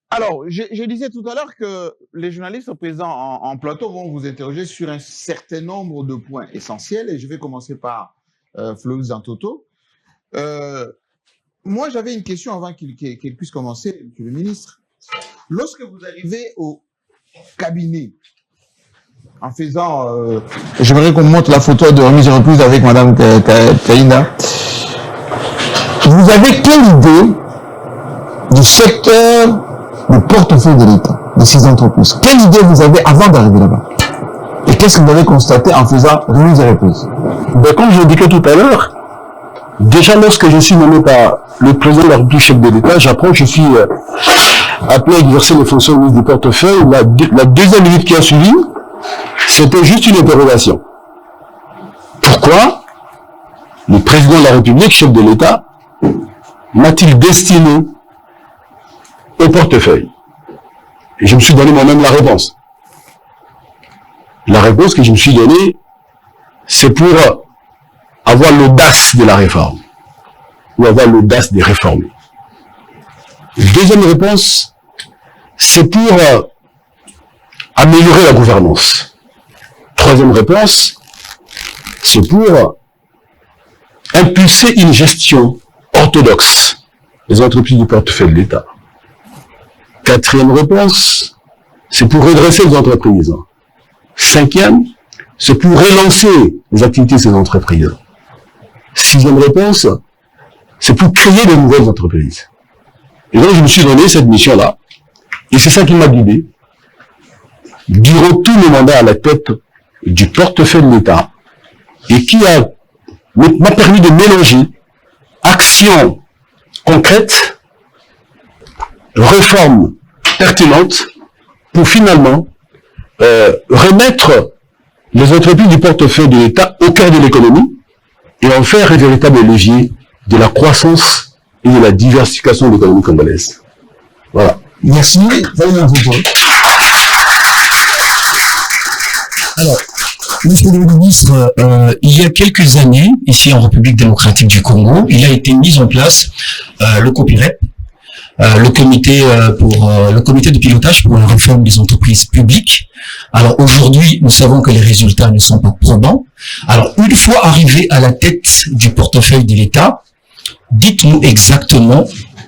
Alors, je disais tout à l'heure que les journalistes présents en plateau vont vous interroger sur un certain nombre de points essentiels et je vais commencer par Floris Zantoto. Moi, j'avais une question avant qu'il puisse commencer, Monsieur le ministre. Lorsque vous arrivez au cabinet, en faisant, j'aimerais qu'on montre la photo de remise et reprise avec Madame Kaina, vous avez quelle idée du secteur du portefeuille de l'État, de ces entreprises? Quelle idée vous avez avant d'arriver là-bas? Et qu'est-ce que vous avez constaté en faisant remise et reprise? Ben, comme je l'indiquais tout à l'heure, déjà lorsque je suis nommé par le président de la République, chef de l'État, j'apprends que je suis appelé à exercer les fonctions de ministre du portefeuille. La deuxième minute qui a suivi, c'était juste une interrogation. Pourquoi le président de la République, chef de l'État, m'a-t-il destiné au portefeuille? Et je me suis donné moi-même la réponse. La réponse que je me suis donnée, c'est pour avoir l'audace de la réforme, ou avoir l'audace des réformes. Deuxième réponse, c'est pour améliorer la gouvernance. Troisième réponse, c'est pour impulser une gestion orthodoxe des entreprises du portefeuille de l'État. Quatrième réponse, c'est pour redresser les entreprises. Cinquième, c'est pour relancer les activités de ces entreprises. Sixième réponse, c'est pour créer de nouvelles entreprises. Et donc, je me suis donné cette mission-là, et c'est ça qui m'a guidé durant tout mon mandat à la tête du portefeuille de l'État, et qui m'a permis de mélanger actions concrètes, réformes pertinentes, pour finalement remettre les entreprises du portefeuille de l'État au cœur de l'économie et en faire un véritable levier de la croissance et de la diversification de l'économie congolaise. Voilà. Merci. Alors, Monsieur le ministre, il y a quelques années, ici en République démocratique du Congo, il a été mis en place le COPIREP, le comité de pilotage pour la réforme des entreprises publiques. Alors aujourd'hui, nous savons que les résultats ne sont pas probants. Alors une fois arrivé à la tête du portefeuille de l'État, dites-nous exactement,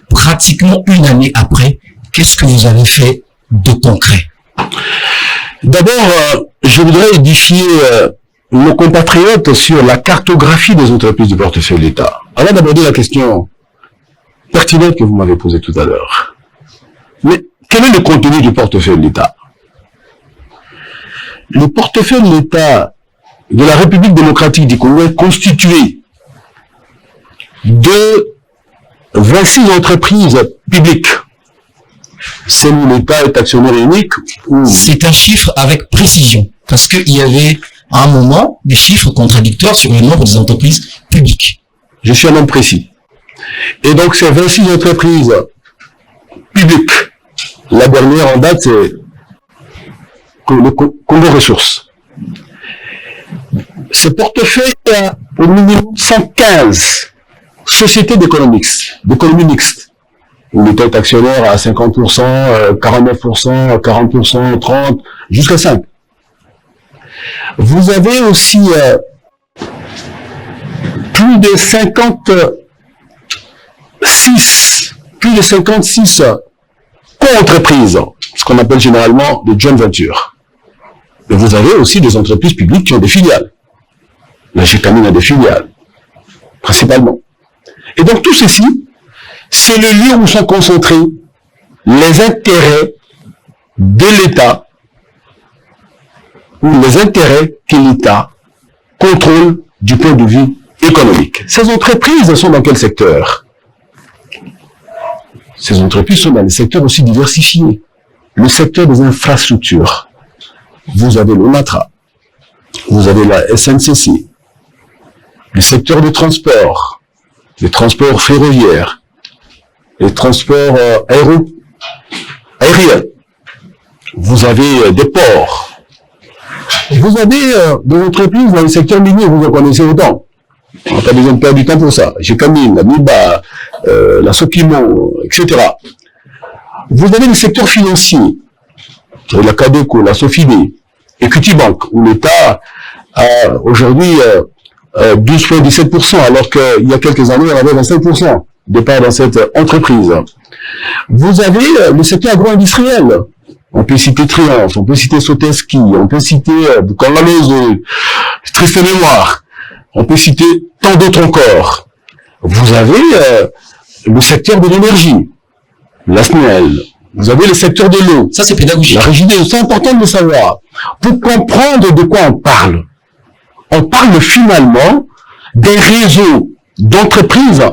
pratiquement une année après, qu'est-ce que vous avez fait de concret? D'abord, je voudrais édifier nos compatriotes sur la cartographie des entreprises du portefeuille de l'État. Avant d'aborder la question pertinente que vous m'avez posée tout à l'heure. Mais quel est le contenu du portefeuille de l'État? Le portefeuille de l'État de la République démocratique du Congo est constitué de 26 entreprises publiques. C'est où l'État est actionnaire unique. C'est un chiffre avec précision, parce qu'il y avait à un moment des chiffres contradictoires sur le nombre des entreprises publiques. Je suis un homme précis. Et donc ces 26 entreprises publiques, la dernière en date, c'est le Congo Ressources. Ce portefeuille a au minimum 115 sociétés d'économie mixte, où l'État est actionnaire à 50%, 49%, 40%, 30%, jusqu'à 5%. Vous avez aussi plus de 56 co-entreprises, ce qu'on appelle généralement des joint ventures. Et vous avez aussi des entreprises publiques qui ont des filiales. La GECAMIN a des filiales, principalement. Et donc tout ceci, c'est le lieu où sont concentrés les intérêts de l'État, ou les intérêts que l'État contrôle du point de vue économique. Ces entreprises sont dans quel secteur? Ces entreprises sont dans des secteurs aussi diversifiés. Le secteur des infrastructures. Vous avez l'ONATRA, vous avez la SNCC, le secteur du transport, les transports ferroviaires, les transports aériens, vous avez des ports, vous avez des entreprises dans le secteur minier, vous en connaissez autant. On n'a pas besoin de perdre du temps pour ça. GECAMIN, la MIBA, la Sokimo, etc. Vous avez le secteur financier, la Cadeco, la Sofidé, Equity Bank, où l'État a aujourd'hui 12,17%, alors qu'il y a quelques années, on avait 25% de part dans cette entreprise. Vous avez le secteur agro-industriel. On peut citer Triumph, on peut citer Soteski, on peut citer Bukangalose, triste mémoire. On peut citer tant d'autres encore. Vous avez le secteur de l'énergie, la SNEL. Vous avez le secteur de l'eau. Ça, c'est pédagogique. La régie de l'eau, c'est important de le savoir. Pour comprendre de quoi on parle finalement des réseaux d'entreprises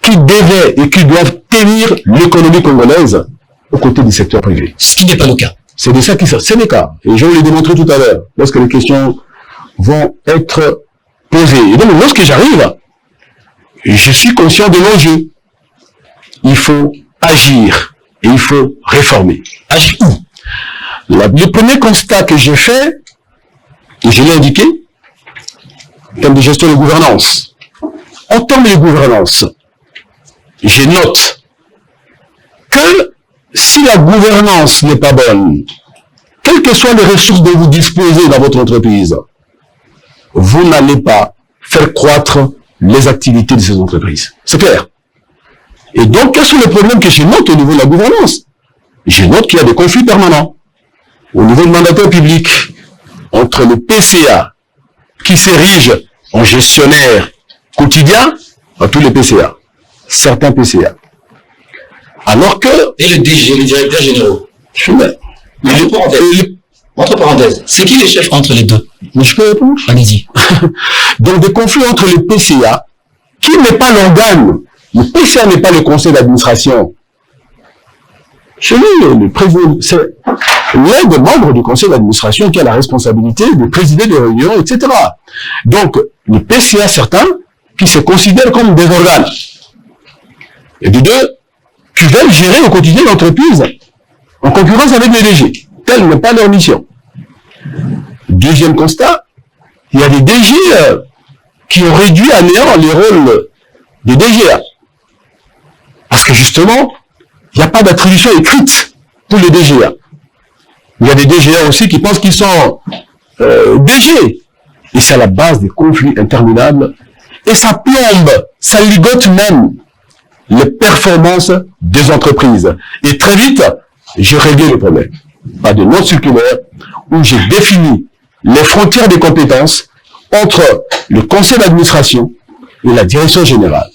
qui devaient et qui doivent tenir l'économie congolaise aux côtés du secteur privé. Ce qui n'est pas le cas. C'est de ça qu'il s'agit. C'est le cas. Et je vais le démontrer tout à l'heure, lorsque les questions vont être posées. Et donc, lorsque j'arrive, je suis conscient de l'enjeu. Il faut agir et il faut réformer. Agir où? Le premier constat que j'ai fait, et je l'ai indiqué, en termes de gestion de gouvernance. En termes de gouvernance, je note que si la gouvernance n'est pas bonne, quelles que soient les ressources dont vous disposez dans votre entreprise, vous n'allez pas faire croître les activités de ces entreprises. C'est clair. Et donc, quels sont les problèmes que je note au niveau de la gouvernance? Je note qu'il y a des conflits permanents au niveau du mandataire public entre le PCA, qui s'érige en gestionnaire quotidien, à tous les PCA, certains PCA. Alors que... Et le DG, les directeurs généraux. Entre parenthèses, c'est qui les chefs entre les deux? Mais je peux répondre? Allez-y. Donc des conflits entre les PCA, qui n'est pas l'organe. Le PCA n'est pas le conseil d'administration. Chez lui, le président, c'est l'un des membres du conseil d'administration qui a la responsabilité de présider des réunions, etc. Donc, le PCA, certains, qui se considèrent comme des organes. Et de deux, qui veulent gérer au quotidien l'entreprise en concurrence avec les DG. Telle n'est pas leur mission. Deuxième constat, il y a des DG qui ont réduit à néant les rôles des DGA. Parce que justement, il n'y a pas d'attribution écrite pour les DGA. Il y a des DGA aussi qui pensent qu'ils sont DG. Et c'est à la base des conflits interminables. Et ça plombe, ça ligote même les performances des entreprises. Et très vite, j'ai réglé le problème. Pas de note circulaire où j'ai défini les frontières des compétences entre le conseil d'administration et la direction générale.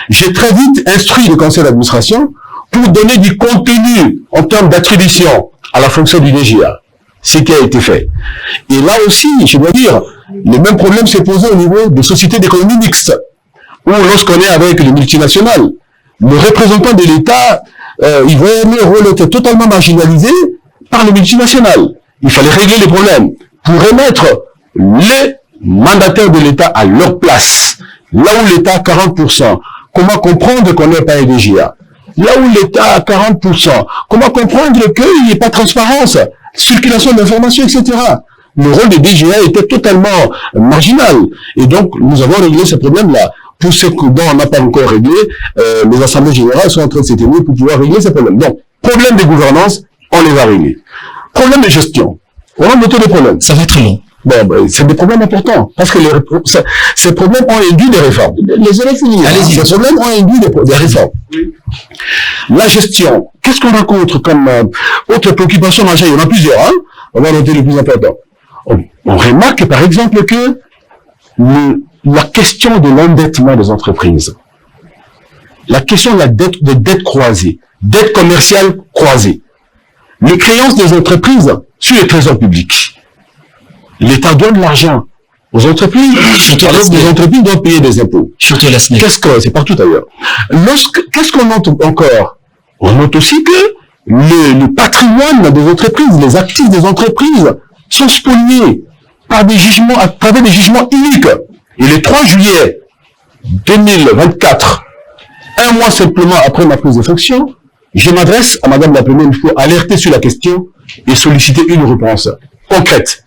J'ai très vite instruit le conseil d'administration pour donner du contenu en termes d'attribution à la fonction du DGA. Ce qui a été fait. Et là aussi, je dois dire, le même problème s'est posé au niveau des sociétés d'économie mixte, où lorsqu'on est avec les multinationales, le représentant de l'État, il voyait le rôle était totalement marginalisé par les multinationales. Il fallait régler les problèmes pour remettre les mandataires de l'État à leur place. Là où l'État a 40%, comment comprendre qu'on n'est pas un DGA? Là où l'État a 40%, comment comprendre qu'il n'y ait pas de transparence, circulation d'informations, etc. Le rôle des DGA était totalement marginal. Et donc, nous avons réglé ce problème-là. Pour ce dont on n'a pas encore réglé, les assemblées générales sont en train de s'éteindre pour pouvoir régler ces problèmes. Donc, problème de gouvernance, on les va régler. Problème de gestion, on a noté des problèmes. Ça va être long. Bon, c'est des problèmes importants, parce que ces problèmes ont induit des réformes. Les élèves finis. Allez-y. Ces problèmes ont induit des réformes. La gestion, qu'est-ce qu'on rencontre comme autre préoccupation majeure? Il y en a plusieurs, hein. On va noter les plus importants. On remarque, par exemple, que la question de l'endettement des entreprises, la question de la dette croisée, dette commerciale croisée, les créances des entreprises sur les trésors publics. L'État donne de l'argent aux entreprises, alors que les entreprises doivent payer des impôts. Surtout la SNEC. C'est partout ailleurs. Qu'est-ce qu'on note encore? On note aussi que le patrimoine des entreprises, les actifs des entreprises sont spoliés par des jugements, à travers des jugements uniques. Et le 3 juillet 2024, un mois simplement après ma prise de fonction, je m'adresse à Madame la Première pour alerter sur la question et solliciter une réponse concrète.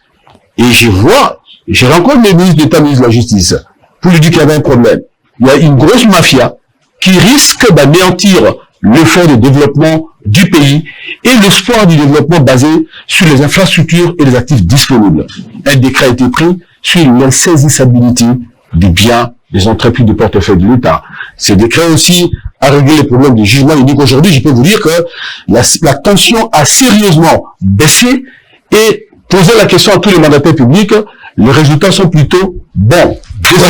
Et je rencontre le ministre d'État, ministre de la Justice, pour lui dire qu'il y avait un problème. Il y a une grosse mafia qui risque d'anéantir l'effort de développement du pays et l'espoir du développement basé sur les infrastructures et les actifs disponibles. Un décret a été pris sur l'insaisissabilité des biens des entreprises du portefeuille de l'État. Ce décret aussi a réglé les problèmes de jugement unique. Aujourd'hui, je peux vous dire que la tension a sérieusement baissé et poser la question à tous les mandataires publics, les résultats sont plutôt bons. Merci.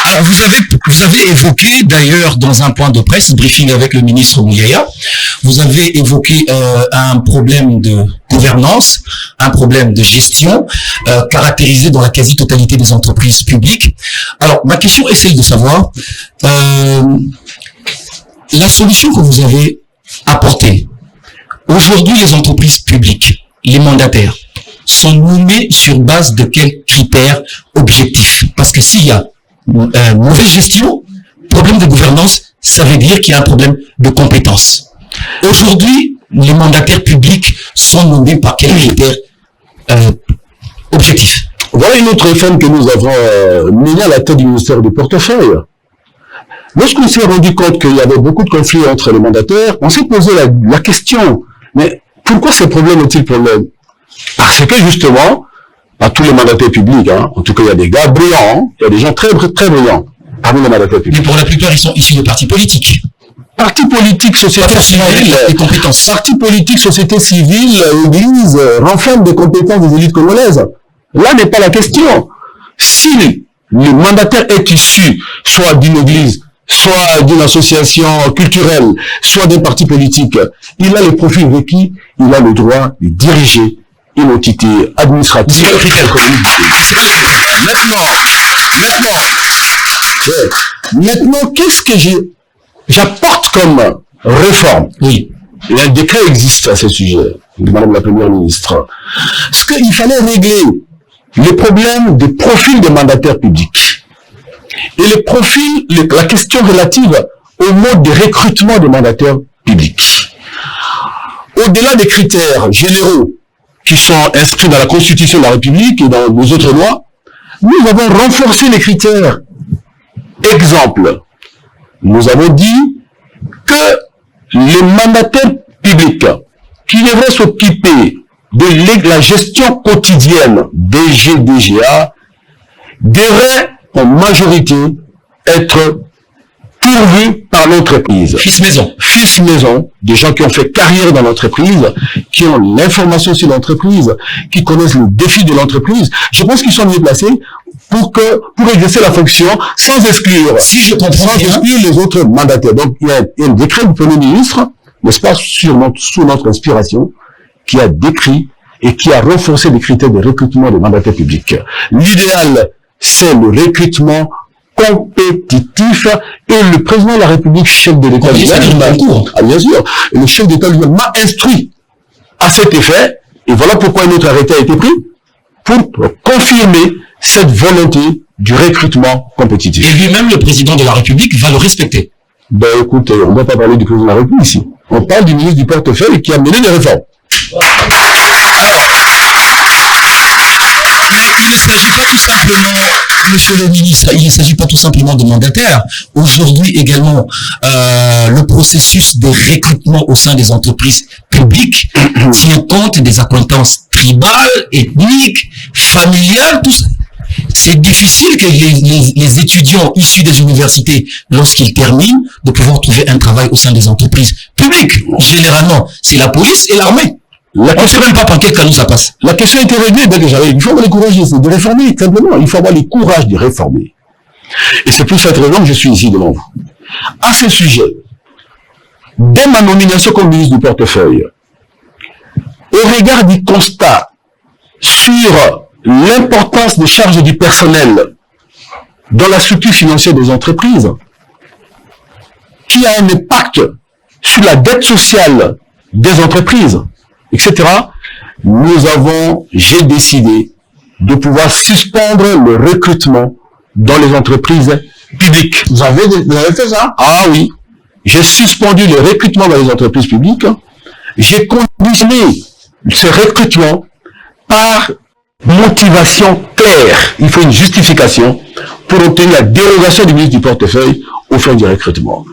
Alors, monsieur le ministre, alors vous avez évoqué d'ailleurs dans un point de presse, briefing avec le ministre Mouyaya, vous avez évoqué un problème de gouvernance, un problème de gestion caractérisé dans la quasi-totalité des entreprises publiques. Alors, ma question est celle de savoir la solution que vous avez apportée. Aujourd'hui, les entreprises publiques, les mandataires, sont nommés sur base de quels critères objectifs? Parce que s'il y a mauvaise gestion, problème de gouvernance, ça veut dire qu'il y a un problème de compétence. Aujourd'hui, les mandataires publics sont nommés par quels critères objectifs? Voilà une autre réforme que nous avons menée à la tête du ministère du portefeuille. Lorsqu'on s'est rendu compte qu'il y avait beaucoup de conflits entre les mandataires, on s'est posé la question, mais pourquoi ces problèmes ont-ils problème? Parce que justement, pas tous les mandataires publics, en tout cas il y a des gars brillants, il y a des gens très brillants parmi les mandataires publics. Mais pour la plupart, ils sont issus de partis politiques. Partis politiques, société civile, des compétences. Partis politiques, société civile, église, renferment des compétences des élites congolaises. Là n'est pas la question. Si le mandataire est issu soit d'une église, soit d'une association culturelle, soit d'un parti politique, il a les profils requis, il a le droit de diriger une entité administrative. Maintenant, qu'est-ce que j'apporte comme réforme? Oui. Et un décret existe à ce sujet, Madame la Première ministre. Ce qu'il fallait régler, les problèmes des profils des mandataires publics. Et les profils, la question relative au mode de recrutement des mandataires publics. Au-delà des critères généraux qui sont inscrits dans la Constitution de la République et dans les autres lois, nous avons renforcé les critères. Exemple, nous avons dit que les mandataires publics qui devraient s'occuper de la gestion quotidienne des GDGA devraient en majorité être pourvus par l'entreprise. Fils maison. Fils maison, des gens qui ont fait carrière dans l'entreprise, qui ont l'information sur l'entreprise, qui connaissent le défi de l'entreprise. Je pense qu'ils sont mieux placés pour exercer la fonction sans exclure, si je comprends sans exclure les autres mandataires. Donc, il y a un décret du Premier ministre, n'est-ce pas, sous notre inspiration, qui a décrit et qui a renforcé les critères de recrutement des mandataires publics. L'idéal, c'est le recrutement compétitif et le président de la République, chef de l'État bien sûr, le chef d'État lui-même m'a instruit à cet effet, et voilà pourquoi un autre arrêté a été pris, pour confirmer cette volonté du recrutement compétitif. Et lui-même, le président de la République, va le respecter. Ben écoutez, on ne va pas parler du président de la République ici. On parle du ministre du portefeuille qui a mené des réformes. Mais il ne s'agit pas tout simplement, monsieur le ministre, il ne s'agit pas tout simplement de mandataires. Aujourd'hui également, le processus de recrutement au sein des entreprises publiques tient compte des accointances tribales, ethniques, familiales, tout ça. C'est difficile que les étudiants issus des universités, lorsqu'ils terminent, de pouvoir trouver un travail au sein des entreprises publiques. Généralement, c'est la police et l'armée. On ne sait même pas par quel canal ça passe. La question a été réglée dès que j'avais. Il faut avoir le courage de réformer, simplement. Il faut avoir le courage de réformer. Et c'est pour cette raison que je suis ici devant vous. À ce sujet, dès ma nomination comme ministre du portefeuille, au regard du constat sur l'importance des charges du personnel dans la structure financière des entreprises, qui a un impact sur la dette sociale des entreprises, etc., j'ai décidé de pouvoir suspendre le recrutement dans les entreprises publiques. Vous avez fait ça? Ah oui. J'ai suspendu le recrutement dans les entreprises publiques. J'ai conditionné ce recrutement par motivation claire, il faut une justification pour obtenir la dérogation du ministre du portefeuille aux fins du recrutement.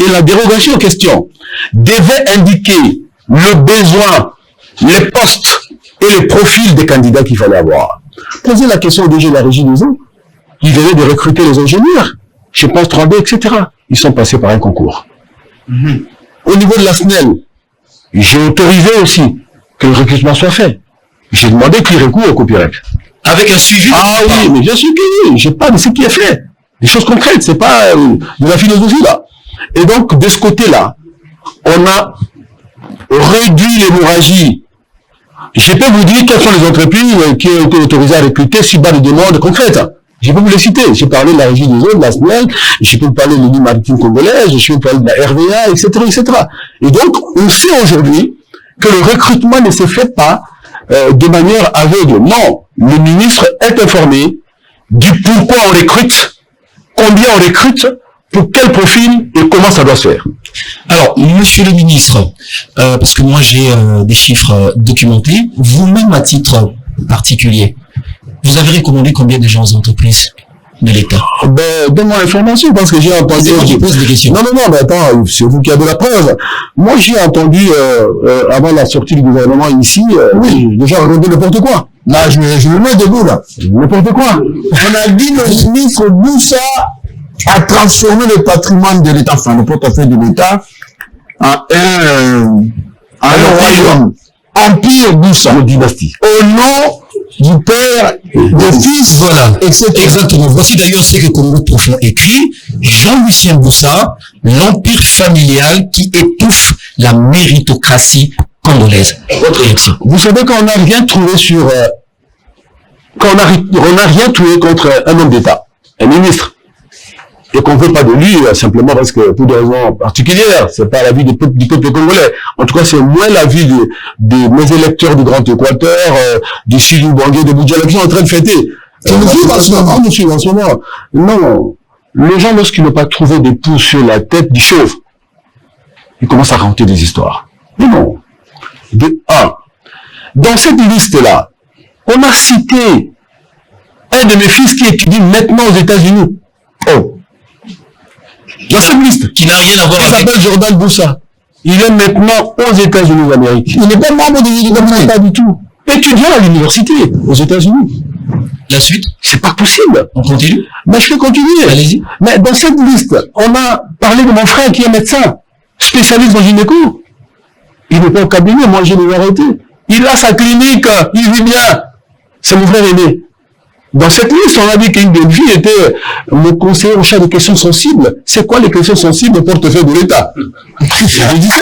Et la dérogation en question devait indiquer le besoin, les postes et les profils des candidats qu'il fallait avoir. Posez la question au DG de la Régie des eaux. Ils venaient de recruter les ingénieurs. Je pense 3D, etc. Ils sont passés par un concours. Au niveau de la SNEL, j'ai autorisé aussi que le recrutement soit fait. J'ai demandé qu'il recourt au copyright. Avec un suivi. Ah oui, mais bien sûr que oui. J'ai pas de ce qui est fait. Des choses concrètes, c'est pas de la philosophie là. Et donc, de ce côté-là, on a réduit l'hémorragie. Je peux vous dire quelles sont les entreprises qui ont été autorisées à recruter sur base de demandes concrètes. Je peux vous les citer. J'ai parlé de la Régie des eaux, de la SNEL, je peux vous parler de l'Union maritime congolaise, je peux vous parler de la RVA, etc., etc. Et donc, on sait aujourd'hui que le recrutement ne se fait pas de manière aveugle. Non, le ministre est informé du pourquoi on recrute, combien on recrute, pour quel profil et comment ça doit se faire. Alors, monsieur le ministre, parce que moi j'ai des chiffres documentés, vous-même à titre particulier, vous avez recommandé combien de gens aux entreprises de l'État? Donne-moi l'information, parce que j'ai entendu... C'est moi qui pose des questions. Non, mais attends, c'est vous qui avez la preuve. Moi, j'ai entendu, avant la sortie du gouvernement ici, oui, déjà raconter n'importe quoi. Là, je me mets debout, là. N'importe quoi. On a dit le ministre Boussa a transformé le patrimoine de l'État, enfin le portefeuille de l'État, en un royaume. Empire Boussa. Une dynastie. Au nom du père, des fils, Voilà, etc. exactement. Voici d'ailleurs ce que Congo Profond écrit. Jean-Lucien Boussa, l'empire familial qui étouffe la méritocratie congolaise. Votre réaction? Vous savez qu'on n'a rien trouvé sur... on n'a rien trouvé contre un homme d'État, un ministre. Et qu'on ne veut pas de lui, simplement parce que, pour des raisons particulières, c'est pas l'avis du peuple congolais. En tout cas, c'est moins l'avis de mes électeurs du Grand Équateur, du Sud Ubangue, de Boudjala, qui sont en train de fêter. Nous suivons en ce moment. Non. Les gens, lorsqu'ils n'ont pas trouvé des poux sur la tête du chauve, ils commencent à raconter des histoires. Mais non. Dans cette liste-là, on a cité un de mes fils qui étudie maintenant aux États-Unis. Oh. Dans cette liste, Qui n'a rien à voir il avec... s'appelle Jordan Boussa. Il est maintenant aux États-Unis d'Amérique. Il n'est pas membre de l'université, pas du tout. Étudiant à l'université, aux États-Unis. La suite? C'est pas possible. On continue? Mais je peux continuer. Allez-y. Mais dans cette liste, on a parlé de mon frère qui est médecin, spécialiste en gynéco. Il n'est pas au cabinet, moi je l'ai arrêté. Il a sa clinique, il vit bien. C'est mon frère aîné. Dans cette liste, on a dit qu'une des filles était le conseiller au charge des questions sensibles. C'est quoi les questions sensibles au portefeuille de l'État? C'est ridicule.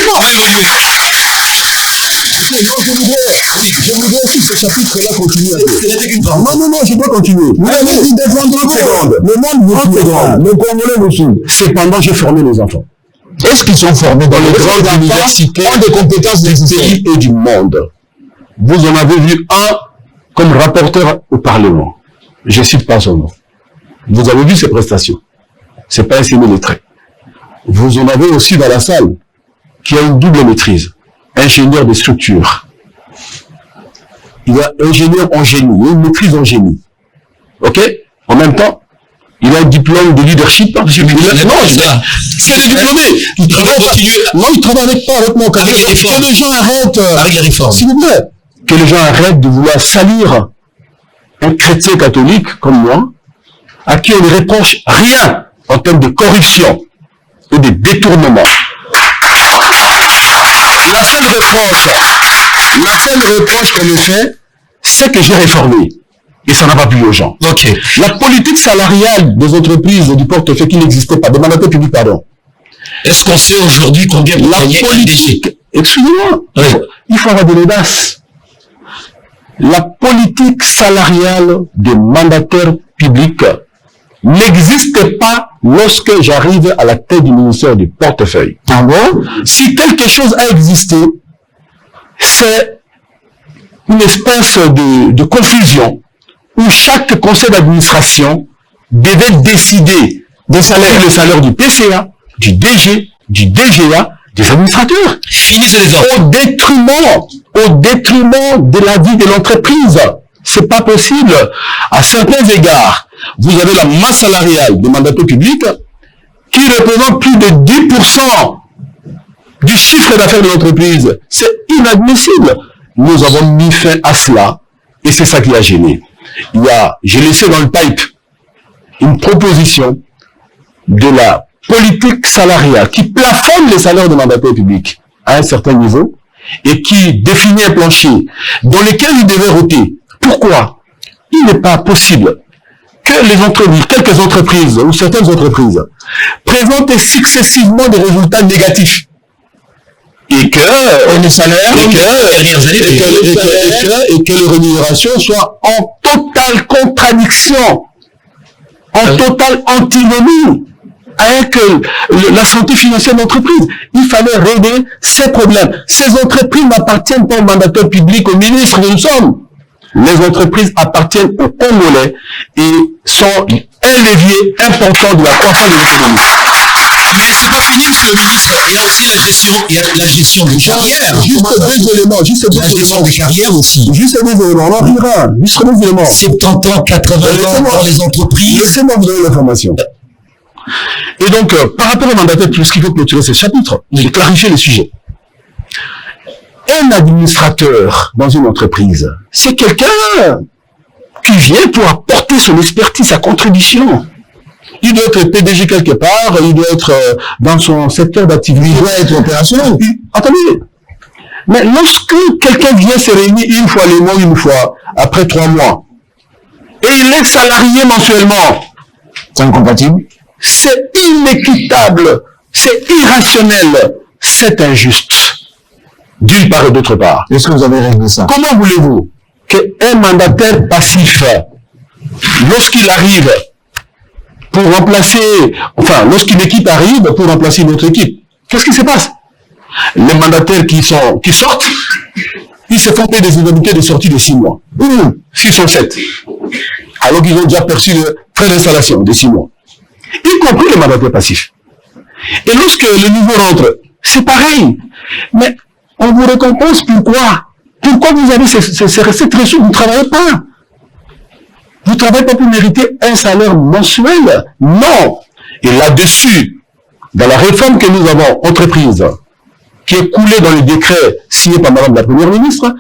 Je voudrais aussi que ce chapitre-là continue un peu. Non, je dois continuer. Vous avez dit défendre 30 secondes. Le monde vous suit. Le Congolais vous suit. Cependant, j'ai formé les enfants. Est-ce qu'ils sont formés dans les grandes universités ont des compétences du pays et du monde. Vous en avez vu un comme rapporteur au Parlement. Je cite pas son nom. Vous avez vu ses prestations. C'est pas un semi-lettré. Vous en avez aussi dans la salle qui a une double maîtrise. Ingénieur de structure. Il est ingénieur en génie. Il a une maîtrise en génie. Ok? En même temps, il a un diplôme de leadership. Non, c'est des diplômés. Il travaille pas avec moi. Que les gens arrêtent. Avec les réformes. S'il vous plaît. Que les gens arrêtent de vouloir salir un chrétien catholique comme moi, à qui on ne reproche rien en termes de corruption et de détournement. La seule reproche qu'on me fait, c'est que j'ai réformé. Et ça n'a pas plu aux gens. Ok. La politique salariale des entreprises et du portefeuille qui n'existait pas, des mandataires publics, pardon. Est-ce qu'on sait aujourd'hui combien vous gagnez un DG? Excusez-moi, Oui. il faut avoir de l'audace. La politique salariale des mandataires publics n'existe pas lorsque j'arrive à la tête du ministère du portefeuille. Ah bon? Si quelque chose a existé, c'est une espèce de confusion où chaque conseil d'administration devait décider le salaire du PCA, du DG, du DGA, des administrateurs. Finissez les ordres. Au détriment de la vie de l'entreprise. C'est pas possible. À certains égards, vous avez la masse salariale des mandataires publics qui représente plus de 10% du chiffre d'affaires de l'entreprise. C'est inadmissible. Nous avons mis fin à cela et c'est ça qui a gêné. J'ai laissé dans le pipe une proposition de la politique salariale qui plafonne les salaires des mandataires publics à un certain niveau et qui définit un plancher dans lequel ils devaient roter. Pourquoi? Il n'est pas possible que les entreprises, quelques entreprises ou certaines entreprises présentent successivement des résultats négatifs et que les salaires et que les rémunérations soient en totale contradiction, en totale antinomie avec la santé financière de l'entreprise. Il fallait régler ces problèmes. Ces entreprises n'appartiennent pas aux mandataires publics, aux ministres que nous sommes. Les entreprises appartiennent aux Congolais et sont un levier important de la croissance de l'économie. Mais c'est pas fini, monsieur le ministre. Il y a aussi la gestion des carrières. Juste deux éléments. La gestion des carrières aussi. Juste deux éléments. On en reviendra. Juste deux éléments. 70 ans, 80 ans dans les entreprises. Laissez-moi vous donner l'information. Et donc, par rapport au mandataire, puisqu'il faut clôturer ces chapitres, je vais clarifier les sujets. Un administrateur dans une entreprise, c'est quelqu'un qui vient pour apporter son expertise, sa contribution. Il doit être PDG quelque part, il doit être dans son secteur d'activité. Il doit être opérationnel. Attendez. Mais lorsque quelqu'un vient se réunir une fois les mois, une fois, après 3 mois, et il est salarié mensuellement, C'est incompatible. c'est inéquitable, c'est irrationnel, c'est injuste. D'une part et d'autre part. Est-ce que vous avez réglé ça? Comment voulez-vous qu'un mandataire passif, lorsqu'il arrive pour remplacer, enfin, lorsqu'une équipe arrive pour remplacer une autre équipe, qu'est-ce qui se passe? Les mandataires qui sortent, ils se font payer des indemnités de sortie de 6 mois. 6 ou 7. Alors qu'ils ont déjà perçu le frais d'installation de 6 mois. Y compris les mandataires passifs. Et lorsque le nouveau rentre, c'est pareil. Mais on vous récompense pourquoi? Pourquoi vous avez ces recettes reçues? Vous ne travaillez pas. Vous ne travaillez pas pour mériter un salaire mensuel. Non. Et là-dessus, dans la réforme que nous avons entreprise, qui est coulée dans le décret signé par Madame la Première ministre,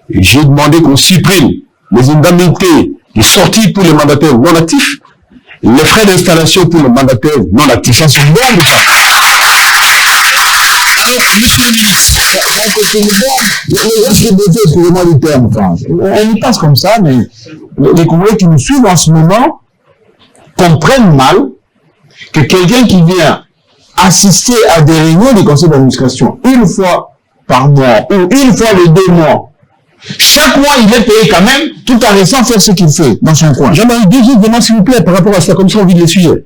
j'ai demandé qu'on supprime les indemnités de sortie pour les mandataires non actifs, les frais d'installation pour les mandataires non actifs. Ça, c'est une bonne. Alors, monsieur le ministre, excusez-moi du terme, on y passe comme ça, mais les Congolais qui nous suivent en ce moment comprennent mal que quelqu'un qui vient assister à des réunions du conseil d'administration une fois par mois ou une fois les 2 mois, chaque mois il est payé quand même tout en restant faire ce qu'il fait dans son coin. J'aimerais 2 autres demandes s'il vous plaît par rapport à ça, comme ça on vide les sujets.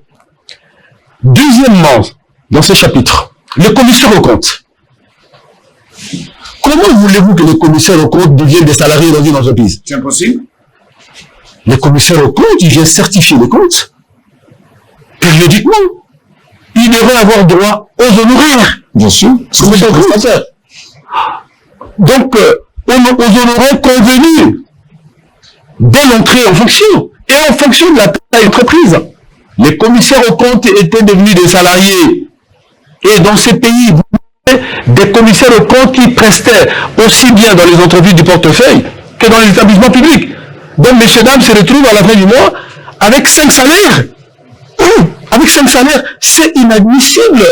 Deuxièmement, dans ce chapitre, le commissaire aux comptes. Comment voulez-vous que les commissaires aux comptes deviennent des salariés dans une entreprise? C'est impossible. Les commissaires aux comptes, ils viennent certifier les comptes. Périodiquement. Ils devraient avoir droit aux honoraires. Bien sûr. C'est des prestataires. Donc, aux honoraires convenus dès l'entrée en fonction et en fonction de la taille de l'entreprise. Les commissaires aux comptes étaient devenus des salariés. Et dans ces pays, vous avez des commissaires aux comptes qui prestaient aussi bien dans les entreprises du portefeuille que dans les établissements publics. Donc, messieurs, dames se retrouvent à la fin du mois avec 5 salaires. Avec 5 salaires, c'est inadmissible.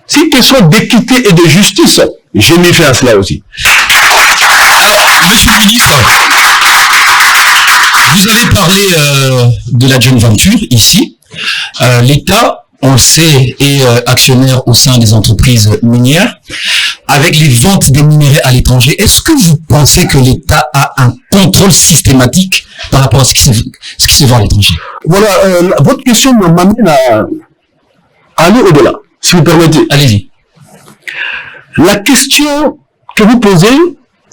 C'est une question d'équité et de justice. J'ai mis fin à cela aussi. alors, monsieur le ministre, vous avez parlé de la joint venture ici. L'État, on le sait, est actionnaire au sein des entreprises minières. Avec les ventes des minerais à l'étranger, est-ce que vous pensez que l'État a un contrôle systématique par rapport à ce qui se vend à l'étranger? Voilà, votre question m'amène à aller au-delà, si vous permettez. Allez-y. La question que vous posez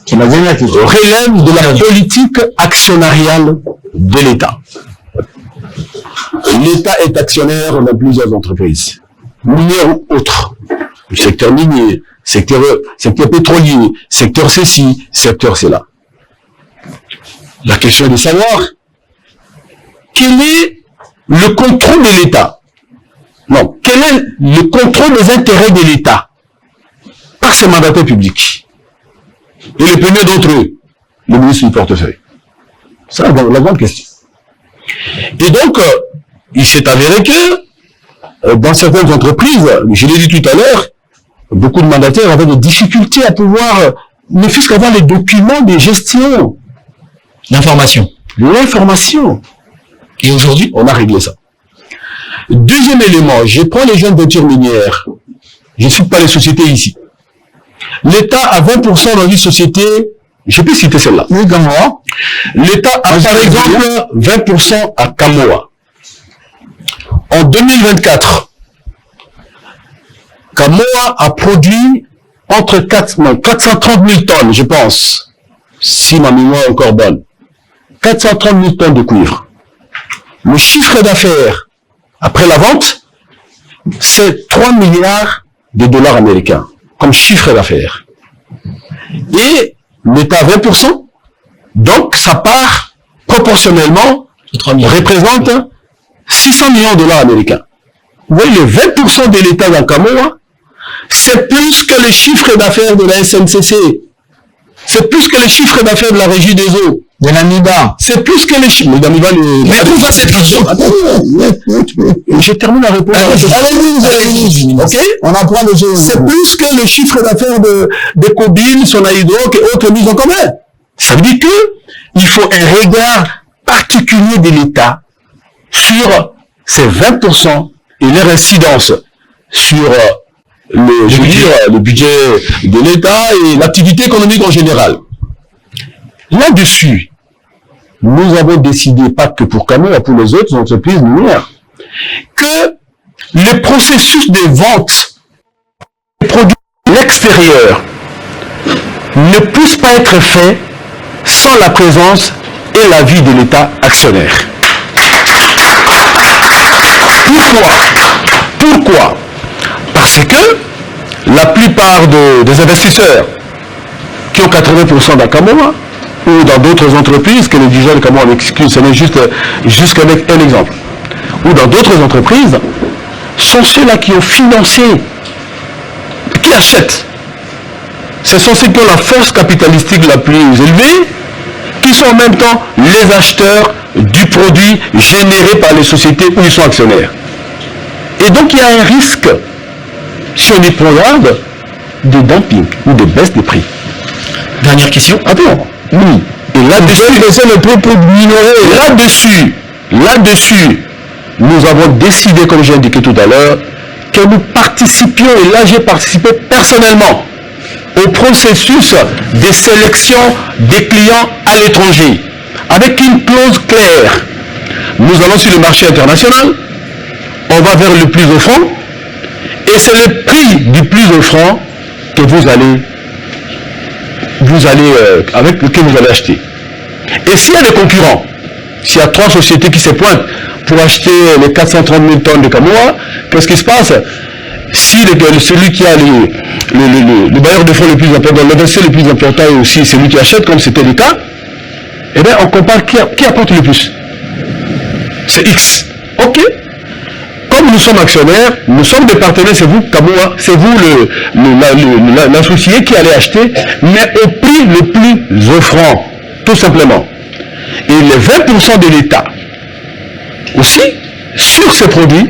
C'est la dernière question. relève de la politique actionnariale de l'État. L'État est actionnaire dans plusieurs entreprises, minières ou autres. Le secteur minier, secteur pétrolier, secteur ceci, secteur cela. La question est de savoir quel est le contrôle de l'État. Non, quel est le contrôle des intérêts de l'État par ses mandataires publics. Et le premier d'entre eux, le ministre du portefeuille. C'est la grande question. Et donc, il s'est avéré que dans certaines entreprises, je l'ai dit tout à l'heure, beaucoup de mandataires avaient des difficultés à pouvoir, ne fût-ce qu'avoir les documents de gestion. L'information. Et aujourd'hui, on a réglé ça. Deuxième élément, je prends les jeunes voitures minières. Je ne cite pas les sociétés ici. L'État a 20% dans une société, je peux citer celle-là. Oui, Kamoa. L'État a par exemple 20% à Kamoa. En 2024, Kamoa a produit entre 430 000 tonnes, je pense, si ma mémoire est encore bonne. 430 000 tonnes de cuivre. Le chiffre d'affaires, après la vente, c'est 3 milliards de dollars américains, comme chiffre d'affaires. Et l'État a 20%, donc sa part, proportionnellement, représente 600 millions de dollars américains. Vous voyez, les 20% de l'État dans Kamoa, c'est plus que le chiffre d'affaires de la SNCC. C'est plus que le chiffre d'affaires de la Régie des eaux. De l'AMIBA. C'est plus que les chiffres. Mais où va cette question? Je termine la réponse. Allez-y. Ok? On apprend des choses. C'est plus que le chiffre d'affaires de Cobin, Sonaïdroc et autres mises en commun. Ça veut dire que il faut un regard particulier de l'État sur ces 20% et leur incidence sur le budget de l'État et l'activité économique en général. Là-dessus, nous avons décidé, pas que pour Kamoa, pour les autres entreprises minières, que le processus de vente des produits de l'extérieur ne puisse pas être fait sans la présence et l'avis de l'État actionnaire. Pourquoi? Parce que la plupart des investisseurs qui ont 80% dans Kamoa ou dans d'autres entreprises, que le dirigeant de Kamoa m'excuse, c'est juste un exemple, ou dans d'autres entreprises, sont ceux-là qui ont financé, qui achètent. Ce sont ceux qui ont la force capitalistique la plus élevée, qui sont en même temps les acheteurs du produit généré par les sociétés où ils sont actionnaires. Et donc il y a un risque, si on y regarde, de dumping ou de baisse des prix. Dernière question. Attends. Oui. Et là-dessus, nous avons décidé, comme j'ai indiqué tout à l'heure, que nous participions, et là j'ai participé personnellement, au processus de sélection des clients à l'étranger, avec une clause claire. Nous allons sur le marché international, on va vers le plus offrant, et c'est le prix du plus offrant que vous allez avec lequel vous allez acheter. Et s'il y a des concurrents, s'il y a 3 sociétés qui se pointent pour acheter les 430 000 tonnes de Kamoa, qu'est-ce qui se passe? Si celui qui a le bailleur de fonds le plus important, l'investisseur le plus important est aussi celui qui achète, comme c'était le cas, eh bien on compare qui apporte le plus. C'est X. Ok. Comme nous sommes actionnaires, nous sommes des partenaires, c'est vous, Kamoa, c'est vous l'associé qui allez acheter, mais au prix le plus offrant, tout simplement. Et les 20% de l'État, aussi, sur ces produits,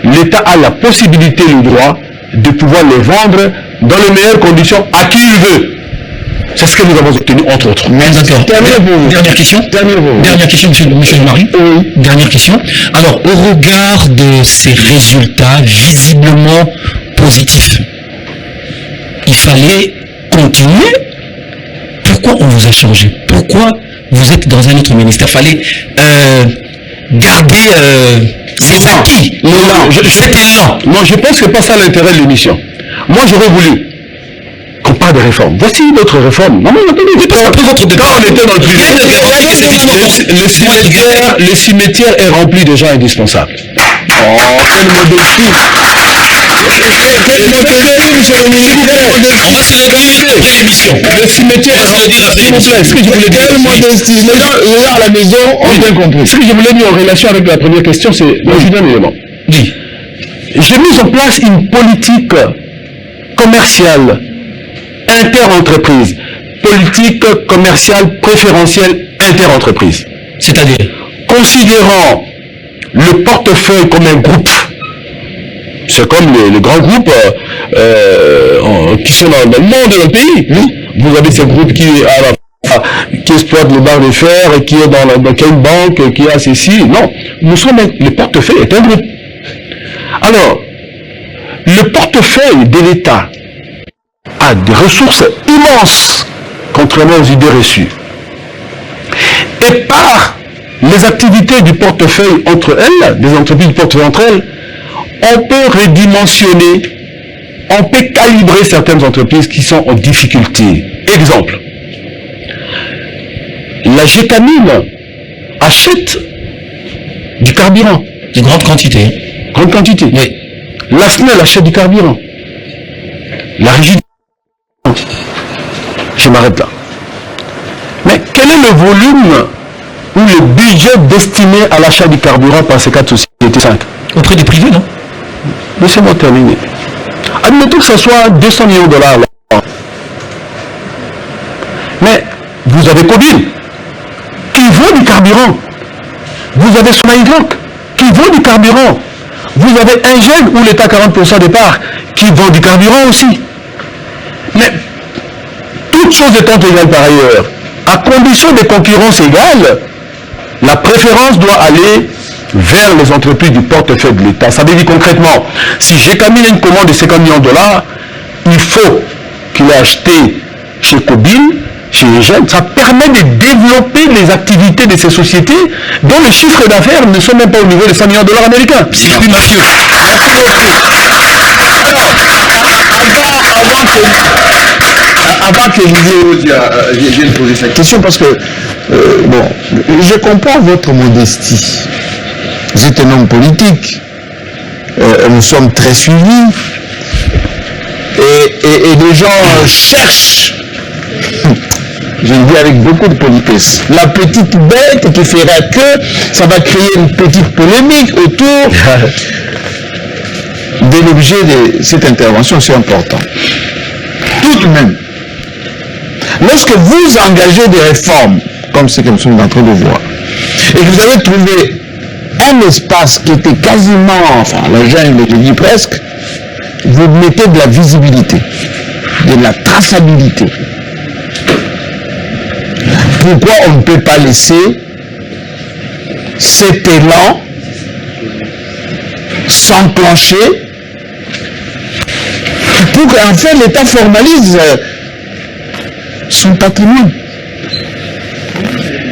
l'État a la possibilité, le droit, de pouvoir les vendre dans les meilleures conditions à qui il veut. C'est ce que nous avons obtenu, entre autres. D'accord. Dernière question. Dernière question, monsieur Jean-Marie. Oui. Dernière question. Alors, au regard de ces résultats visiblement positifs, il fallait continuer. Pourquoi on vous a changé? Pourquoi vous êtes dans un autre ministère? Il fallait garder ces acquis. Non, je pense que c'est pas ça l'intérêt de l'émission. Moi, j'aurais voulu qu'on parle de réformes. Voici d'autres réformes. Non, attendez. Quand on était dans le privé, le cimetière est rempli de gens indispensables. Oh, quelle modestie. Quel portefeuille, monsieur le ministre? On va se le dire après l'émission. Le cimetière, s'il vous plaît, ce que je voulais dire, les gens à la maison ont bien compris. Ce que je voulais dire en relation avec la première question, c'est, je donne un élément. Oui. J'ai mis en place une politique commerciale inter-entreprise, politique commerciale préférentielle inter-entreprise. C'est-à-dire? Considérant le portefeuille comme un groupe, c'est comme les grands groupes qui sont dans le monde, dans le pays. Oui. Vous avez ces groupes qui exploitent le bar de fer, et qui est dans quelle banque, qui a ceci. Non, nous sommes, le portefeuille est un groupe. Alors, le portefeuille de l'État a des ressources immenses, contrairement aux idées reçues. Et par les activités du portefeuille entre elles, des entreprises du portefeuille entre elles, on peut redimensionner, on peut calibrer certaines entreprises qui sont en difficulté. Exemple, la Gécamine achète du carburant. De grande quantité. Grande quantité. Oui. La SNEL achète du carburant. La régie. Je m'arrête là. Mais quel est le volume ou le budget destiné à l'achat du carburant par ces 4 sociétés 5? Auprès du privé, non? Laissez-moi terminer. Admettons que ce soit 200 millions de dollars. Mais vous avez Cobil qui vend du carburant. Vous avez Sonaïdroc qui vend du carburant. Vous avez Engel où l'État 40% des parts qui vend du carburant aussi. Mais toutes choses étant égales par ailleurs, à condition de concurrence égale, la préférence doit aller vers les entreprises du portefeuille de l'État. Ça veut dire concrètement, si Gécamine une commande de 50 millions de dollars, il faut qu'il ait acheté chez Cobil, chez Engel. Ça permet de développer les activités de ces sociétés dont les chiffres d'affaires ne sont même pas au niveau de 100 millions de dollars américains. C'est plus mafieux. Avant que je vienne poser cette question, parce que, bon, je comprends votre modestie. Vous êtes un homme politique. Nous sommes très suivis. Et les gens cherchent, je le dis avec beaucoup de politesse, la petite bête qui fera que ça va créer une petite polémique autour de l'objet de cette intervention si importante. Tout de même, lorsque vous engagez des réformes, comme ce que nous sommes en train de voir, et que vous avez trouvé un espace qui était quasiment, enfin la jungle, je dis presque, vous mettez de la visibilité, de la traçabilité. Pourquoi on ne peut pas laisser cet élan s'enclencher pour qu'enfin l'État formalise son patrimoine?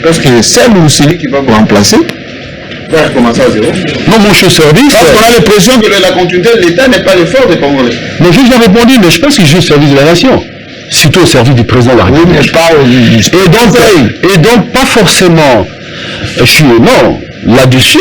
Parce que celle ou celui qui va vous remplacer va recommencer à zéro. Non, mon cher service. Parce qu'on a l'impression que la continuité de l'État n'est pas l'effort des Congolais. Mais je vous ai répondu, mais je pense que je suis au service de la nation. Surtout au service du président de la République. Oui, mais pas Et donc, pas forcément. Non, là-dessus,